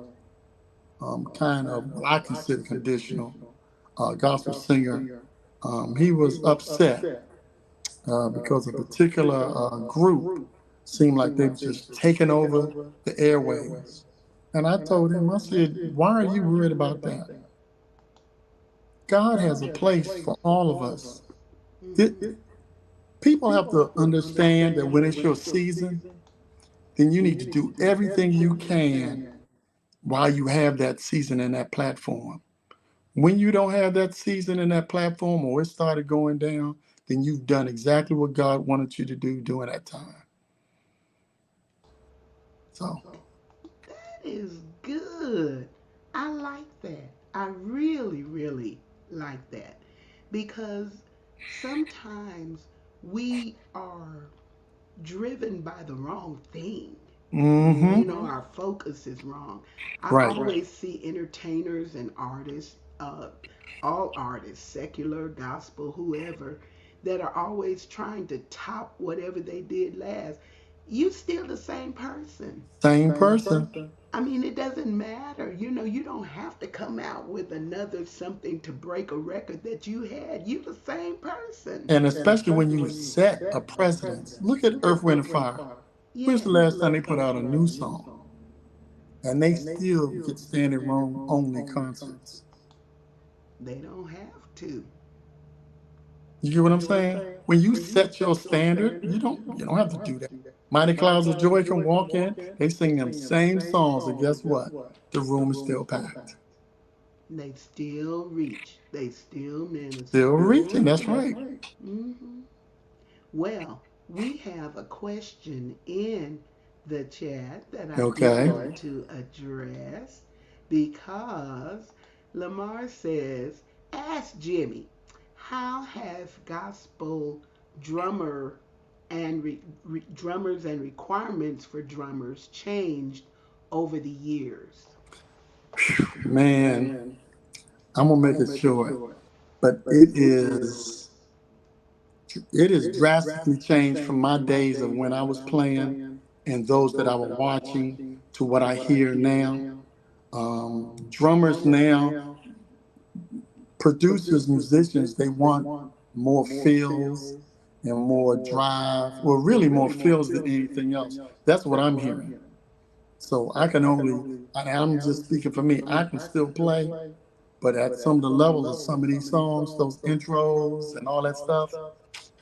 C: kind of what I consider traditional gospel singer. He was upset because a particular group seemed like they were just taking over the airways. And I told him, I said, why are you worried about that? God has a place for all of us. It,
A: Mhm.
C: people have to understand that when it's your season, then you need to do everything you can while you have that season and that platform. When you don't have that season and that platform or it started going down, then you've done exactly what God wanted you to do during that time. So,
A: That is good. I like that. I really, really like that. Because sometimes we are driven by the wrong thing.
C: mm-hmm.
A: Our focus is wrong. I
C: Right.
A: always see entertainers and artists, all artists, secular, gospel, whoever, that are always trying to top whatever they did last. You still the same person.
C: Same person.
A: I mean, it doesn't matter. You know, you don't have to come out with another something to break a record that you had. You the same person.
C: And especially when you set a precedence. Look at Earth, Wind, and Fire. When's the
A: Yes.
C: last time they put out a new song? And they still get standing room only concerts.
A: They don't have to.
C: You get what I'm saying? When you set your standard, you don't have to do that. Mighty Clouds of Joy can walk in, they sing them same songs, and guess what? The room is still packed.
A: They still reach. They still
C: Still
A: minister.
C: reaching, that's right.
A: Hmm. Well, we have a question in the chat that I do
C: Okay.
A: want to address because Lamar says, ask Jimmy, how has gospel drummer and drummers and requirements for drummers changed over the years?
C: Man, I'm gonna make it short, but it is drastically changed from my days of when I was playing and those that I was watching to what I hear now. Drummers now, producers, musicians, they want more fills and more drive. Well, really more fills than anything else. That's what I'm hearing. So I can only, and I'm just speaking for me, I can still play, but at some of the levels of some of these songs, those intros and all that stuff,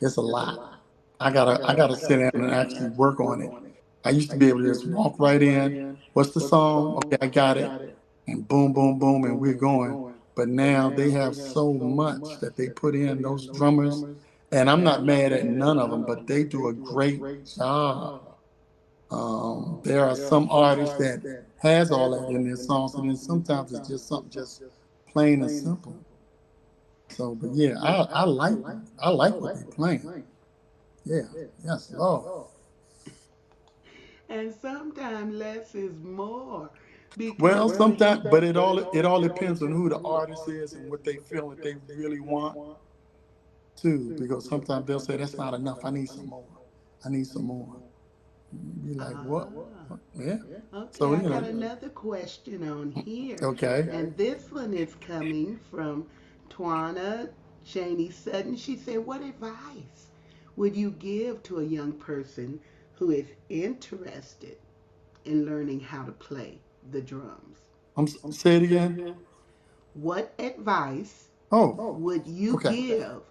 C: it's a lot. I gotta sit down and actually work on it. I used to be able to just walk right in. What's the song? Okay, I got it. And boom, boom, boom, and we're going. But now they have so much that they put in, those drummers. And I'm not mad at none of them, but they do a great job. There are some artists that has all that in their songs, and then sometimes it's just something just plain and simple. So, but yeah, I like what they're playing. Yeah, yes, Lord.
A: And sometimes less is more
C: Well,
A: because when
C: sometimes, but it all depends on who the artist is and what they feel that they really want too. Because sometimes they'll say that's not enough. I need some more. I need some more. You be like, what?
A: ah,
C: Yeah.
A: okay,
C: So
A: I got another question on here.
C: okay.
A: And this one is coming from Twana Cheney Sutton. She said, what advice would you give to a young person who is interested in learning how to play the drums?
C: Say it again.
A: What advice
C: Oh,
A: would you
C: okay.
A: give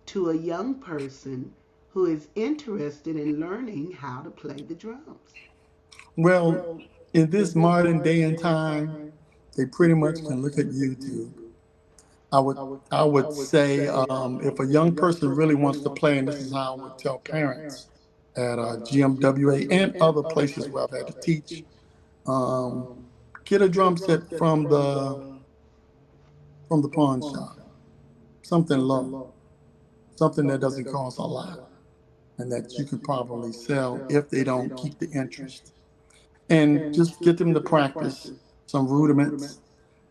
A: to a young person who is interested in learning how to play the drums?
C: Well, in this modern day and time, they pretty much can look at YouTube. I would I would say if a young person really wants to play, and this is how I would tell parents at GMWA and other places where I've had to teach, um, get a drum set from the pawn shop, something low, something that doesn't cost a lot, and that you can probably sell if they don't keep the interest, and just get them to practice some rudiments.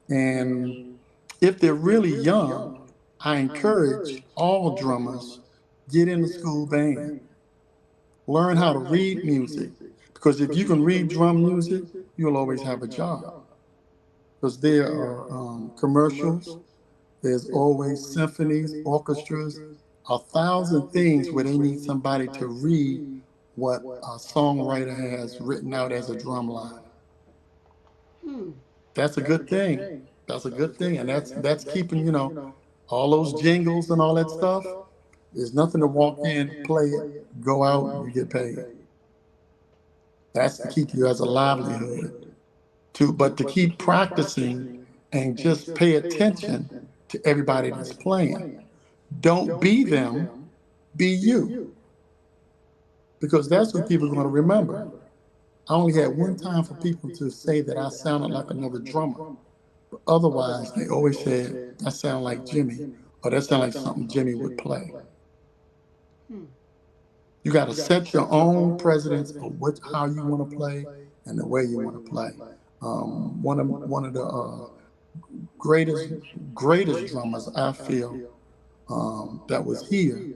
C: And if they're really young, I encourage all drummers get in the school band, learn how to read music, because if you can read drum music, you'll always have a job. Because there are commercials, there's always symphonies, orchestras, 1,000 things where they need somebody to read what a songwriter has written out as a drum line.
A: Hmm.
C: That's a good thing. That's a good thing, and that's keeping all those jingles and all that stuff. There's nothing to walk in, play it, go out, you get paid. That's to keep you as a livelihood. But to keep practicing and just pay attention to everybody that's playing. Don't be them, be you, because that's what people are going to remember. I only had one time for people to say that I sounded like another drummer. But otherwise, they always said, that sound like Jimmy, or that sound like something Jimmy would play.
A: Hmm.
C: You got to set your own precedence of how you want to play and the way you want to play. One of the greatest drummers I feel that was here,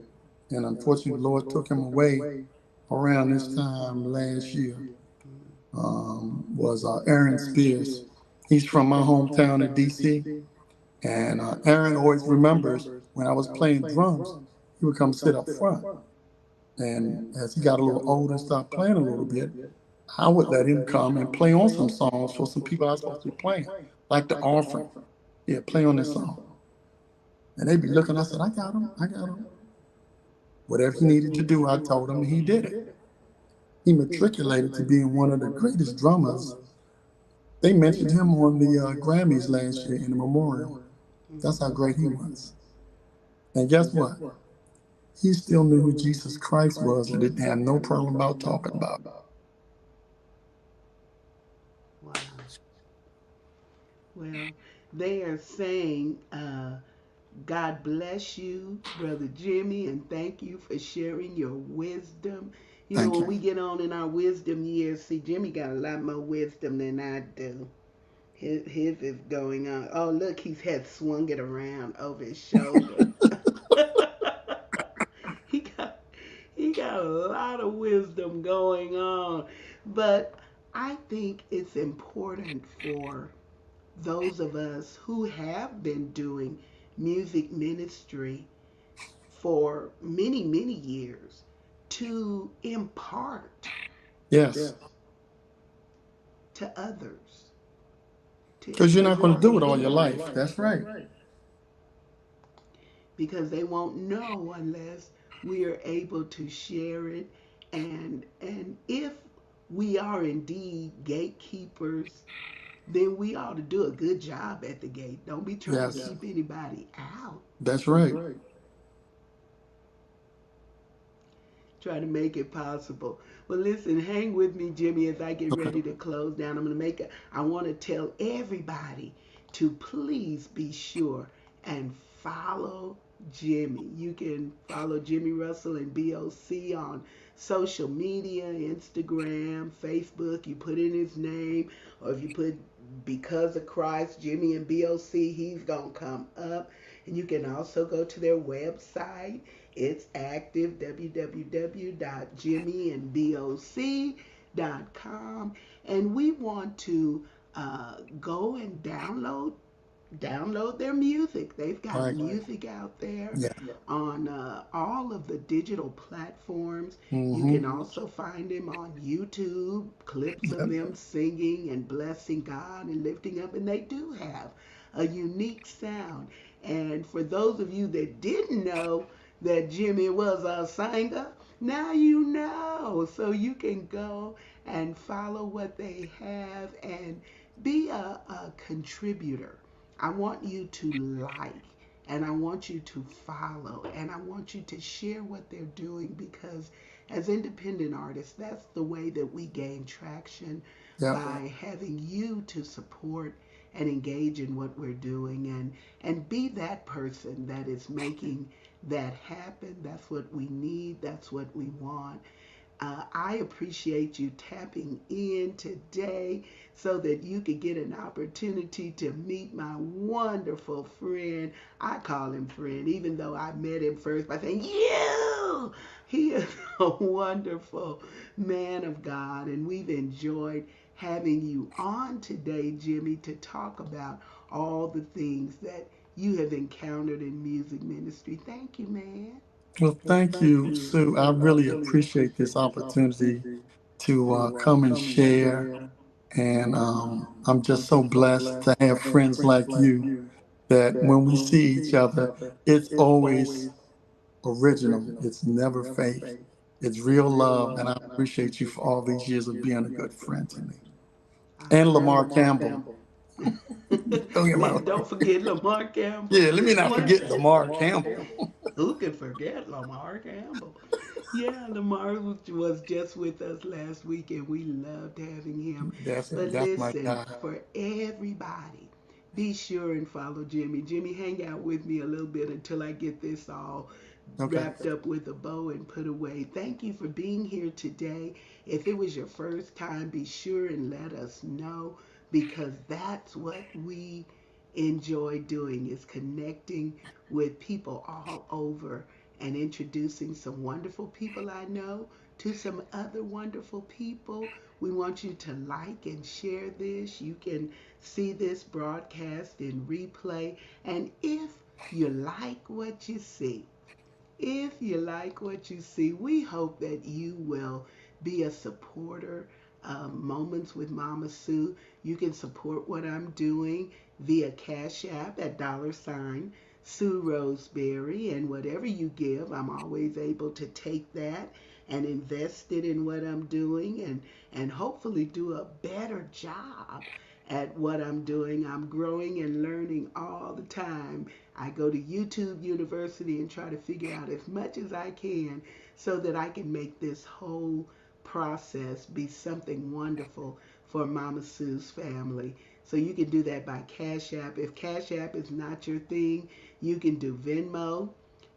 C: and unfortunately, the Lord took him away around this time last year. was Aaron Spears. He's from my hometown in DC. And Aaron always remembers when I was playing drums, he would come sit up front. And as he got a little older and started playing a little bit, I would let him come and play on some songs for some people I was supposed to be playing, like the offering. Yeah, play on this song. And they'd be looking, I said, I got him, I got him. Whatever he needed to do, I told him, and he did it. He matriculated to being one of the greatest drummers. They mentioned him on the Grammys last year in the memorial. That's how great he was. And guess what? He still knew who Jesus Christ was and didn't have no problem about talking about it.
A: Wow. Well, they are saying, God bless you, Brother Jimmy, and thank you for sharing your wisdom. You know,
C: Thank
A: when
C: you.
A: we get on in our wisdom years, see, Jimmy got a lot more wisdom than I do. His is going on. Oh, look, he's had swung it around over his shoulder. he got he got a lot of wisdom going on. But I think it's important for those of us who have been doing music ministry for many, many years to impart
C: Yes,
A: to others.
C: because you're not going to do it all your life. That's right.
A: Because they won't know unless we are able to share it, and if we are indeed gatekeepers, then we ought to do a good job at the gate. Don't be trying to
C: Yes,
A: keep anybody out.
C: that's right.
A: Try to make it possible. Well, listen, hang with me, Jimmy, as I get
C: Okay.
A: ready to close down. I want to tell everybody to please be sure and follow Jimmy. You can follow Jimmy Russell and BOC on social media, Instagram, Facebook. You put in his name, or if you put Because of Christ, Jimmy and BOC, he's going to come up. And you can also go to their website. It's active, www.jimmyandboc.com. And we want to go and download their music. They've got
C: Right.
A: music out there
C: Yeah.
A: on all of the digital platforms. You
C: Mm-hmm.
A: can also find them on YouTube, clips of
C: Yep.
A: them singing and blessing God and lifting up. And they do have a unique sound. And for those of you that didn't know that Jimmy was a singer, now you know. So you can go and follow what they have and be a contributor. I want you to like, and I want you to follow, and I want you to share what they're doing, because as independent artists, that's the way that we gain traction,
C: Yep.
A: by having you to support and engage in what we're doing, and be that person that is making that happen. That's what we need. That's what we want. I appreciate you tapping in today so that you could get an opportunity to meet my wonderful friend. I call him friend, even though I met him first by saying, You! He is a wonderful man of God, and we've enjoyed having you on today, Jimmy, to talk about all the things that you have encountered in music ministry. Thank you, man.
C: Well, thank you, Sue. I really appreciate this opportunity to come and share. And I'm just so blessed to have friends like you that when we see each other, it's always original. It's never fake. It's real love. And I appreciate you for all these years of being a good friend to me.
A: I
C: And Lamar Campbell. Don't get my
A: Don't forget Lamar Campbell.
C: Yeah, let me not
A: What?
C: forget Lamar Campbell.
A: Who can forget Lamar Campbell? Yeah, Lamar was just with us last week, and we loved having him. But
C: That's my
A: listen,
C: guy.
A: for everybody, be sure and follow Jimmy. Jimmy, hang out with me a little bit until I get this all
C: Okay.
A: wrapped up with a bow and put away. Thank you for being here today. If it was your first time, be sure and let us know, because that's what we enjoy doing, is connecting with people all over and introducing some wonderful people I know to some other wonderful people. We want you to like and share this. You can see this broadcast in replay. And if you like what you see, if you like what you see, we hope that you will be a supporter of Moments with Mama Sue. You can support what I'm doing via Cash App at $ Sue Roseberry, and whatever you give, I'm always able to take that and invest it in what I'm doing and hopefully do a better job at what I'm doing. I'm growing and learning all the time. I go to YouTube University and try to figure out as much as I can so that I can make this whole process be something wonderful for Mama Sue's family. So you can do that by Cash App. If Cash App is not your thing, you can do Venmo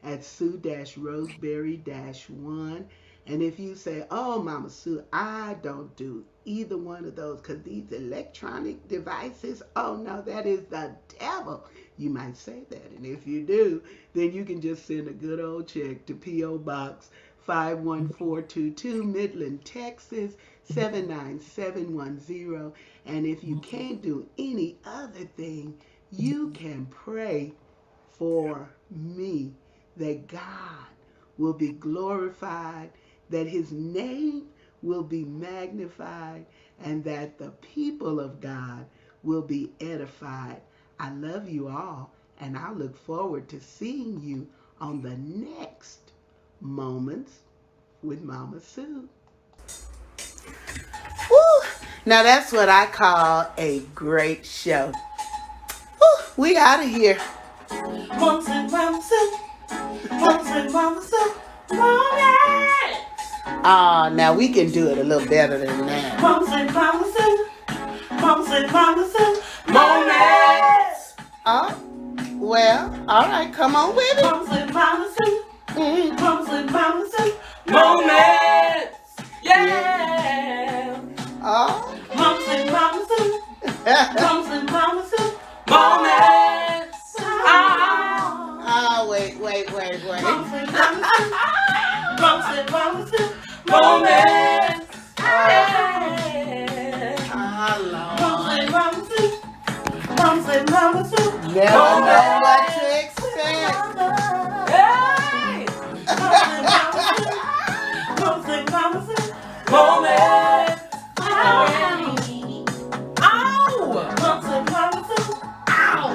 A: at Sue-Roseberry-1. And if you say, oh, Mama Sue, I don't do either one of those because these electronic devices, oh no, that is the devil. You might say that. And if you do, then you can just send a good old check to P.O. Box 51422, Midland, Texas 79710. And if you can't do any other thing, you can pray for me that God will be glorified, that his name will be magnified, and that the people of God will be edified. I love you all, and I look forward to seeing you on the next Moments with Mama Sue. Woo! Now that's what I call a great show. Woo! We out of here. Moments with Mama Sue. Moments with Mama Sue. Moments! Now we can do it a little better than that. Moments with Mama Sue. Moments with Mama Sue. Moments! Well, all right, come on with it. Moments with Mama Sue. Moments with Mama Sue. Moments! Yeah! Moments with Mama Sue. Moments with Mama Sue. Moments! Wait. Moments with Mama Sue. Moments with Mama Sue. Moments! Moments with Mama Sue. Moments with Mama Sue. Never know what to expect. Hey! Moments with Mama Sue. Moments! Moments with Mama Sue.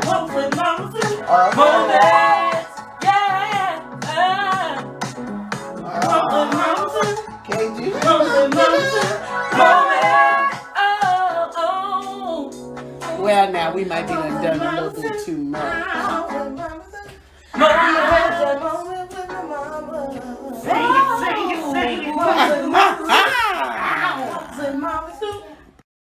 A: Moments with Mama Sue. Moments! Yeah! Moments with Mama Sue. Can't you? Moments with Mama Sue. Moments! Well, now we might be done a little bit too much. Moments.